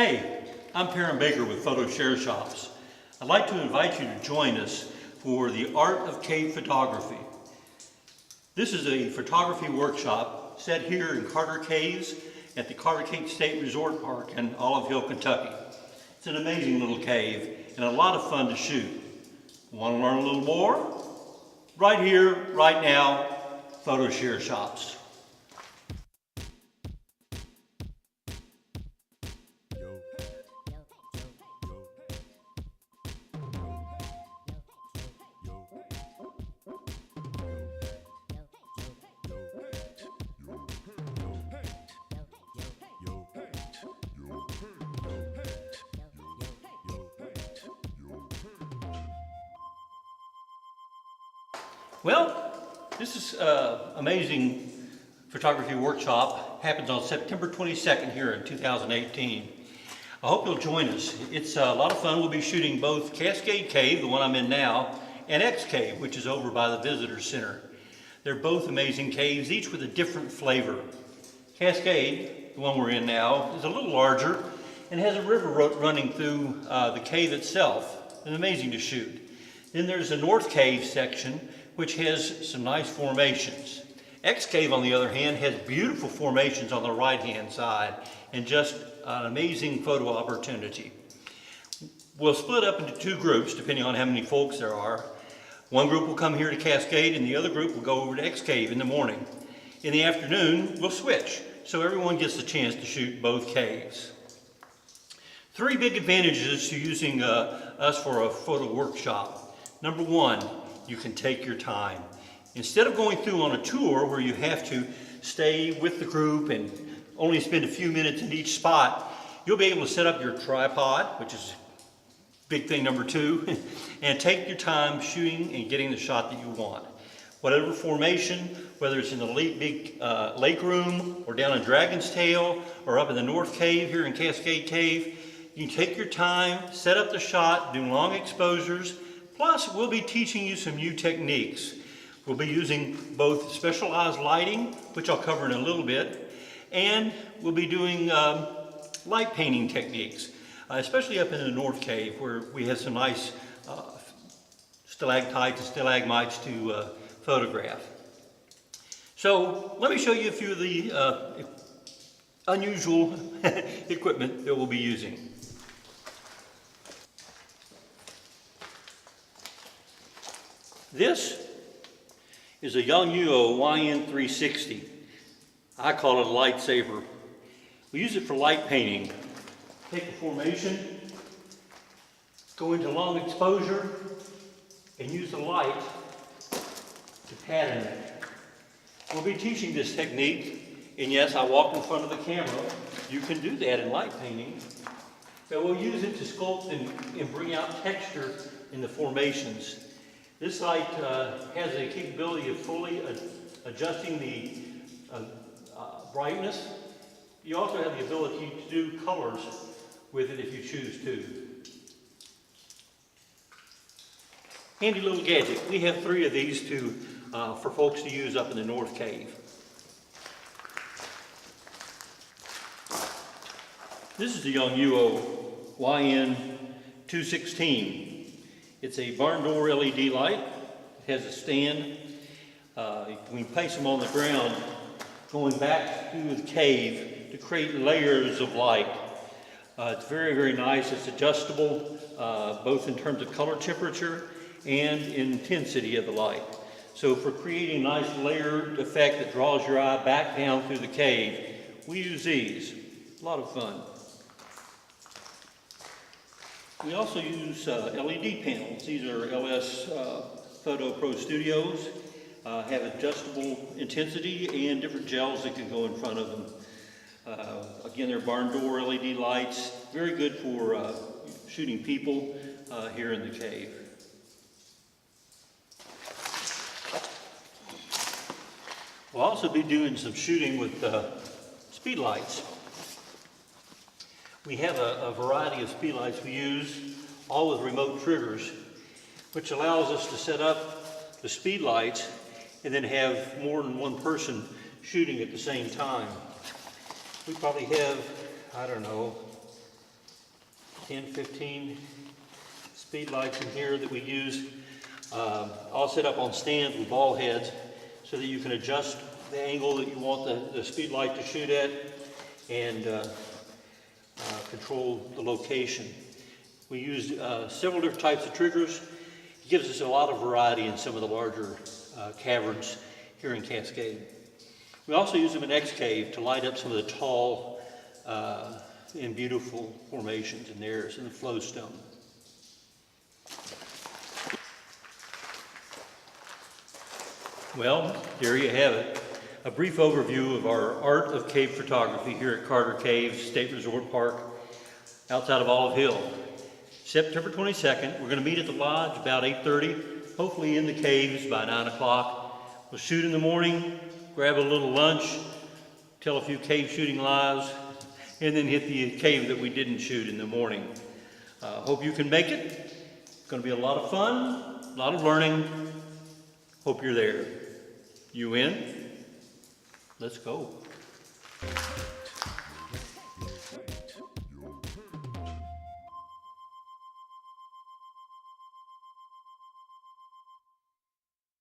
Hey, I'm Perrin Baker with ShareShops. I'd like to invite you to join us for the Art of Cave Photography. This is a photography workshop set here in Carter Caves at the Carter Cave State Resort Park in Olive Hill, Kentucky. It's an amazing little cave and a lot of fun to shoot. Want to learn a little more? Right here, right now, ShareShops. Well, this is amazing photography workshop. Happens on September 22nd here in 2018. I hope you'll join us. It's a lot of fun. We'll be shooting both Cascade Cave, the one I'm in now, and X Cave, which is over by the Visitor Center. They're both amazing caves, each with a different flavor. Cascade, the one we're in now, is a little larger and has a river running through the cave itself. It's amazing to shoot. Then there's a North Cave section, which has some nice formations. X Cave, on the other hand, has beautiful formations on the right-hand side and just an amazing photo opportunity. We'll split up into two groups depending on how many folks there are. One group will come here to Cascade and the other group will go over to X Cave in the morning. In the afternoon, we'll switch, so everyone gets the chance to shoot both caves. Three big advantages to using us for a photo workshop. Number one, you can take your time. Instead of going through on a tour where you have to stay with the group and only spend a few minutes in each spot, you'll be able to set up your tripod, which is big thing number two, and take your time shooting and getting the shot that you want. Whatever formation, whether it's in the big lake room or down in Dragon's Tail or up in the North Cave here in Cascade Cave, you can take your time, set up the shot, do long exposures. Plus, we'll be teaching you some new techniques. We'll be using both specialized lighting, which I'll cover in a little bit, and we'll be doing light painting techniques, especially up in the North Cave where we have some nice stalactites and stalagmites to photograph. So let me show you a few of the unusual equipment that we'll be using. This is a Yongnuo YN360. I call it a lightsaber. We use it for light painting. Take a formation, go into long exposure, and use the light to pattern it. We'll be teaching this technique, and yes, I walk in front of the camera. You can do that in light painting. But we'll use it to sculpt and bring out texture in the formations. This light has a capability of fully adjusting the brightness. You also have the ability to do colors with it if you choose to. Handy little gadget. We have three of these for folks to use up in the North Cave. This is the Yongnuo YN216. It's a barn door LED light. It has a stand. We place them on the ground, going back through the cave to create layers of light. It's very, very nice. It's adjustable, both in terms of color temperature and intensity of the light. So for creating a nice layered effect that draws your eye back down through the cave, we use these. A lot of fun. We also use LED panels. These are LS Photo Pro Studios. Have adjustable intensity and different gels that can go in front of them. Again, they're barn door LED lights. Very good for shooting people here in the cave. We'll also be doing some shooting with speed lights. We have a variety of speed lights we use, all with remote triggers, which allows us to set up the speed lights and then have more than one person shooting at the same time. We probably have, I don't know, 10, 15 speed lights in here that we use, all set up on stands with ball heads so that you can adjust the angle that you want the speed light to shoot at and control the location. We use several different types of triggers. It gives us a lot of variety in some of the larger caverns here in Cascade. We also use them in X-Cave to light up some of the tall and beautiful formations in there in the flowstone. Well, there you have it. A brief overview of our Art of Cave Photography here at Carter Caves State Resort Park outside of Olive Hill. September 22nd, we're going to meet at the lodge about 8:30, hopefully in the caves by 9 o'clock. We'll shoot in the morning, grab a little lunch, tell a few cave shooting lies, and then hit the cave that we didn't shoot in the morning. Hope you can make it. It's going to be a lot of fun, a lot of learning. Hope you're there. You in? Let's go.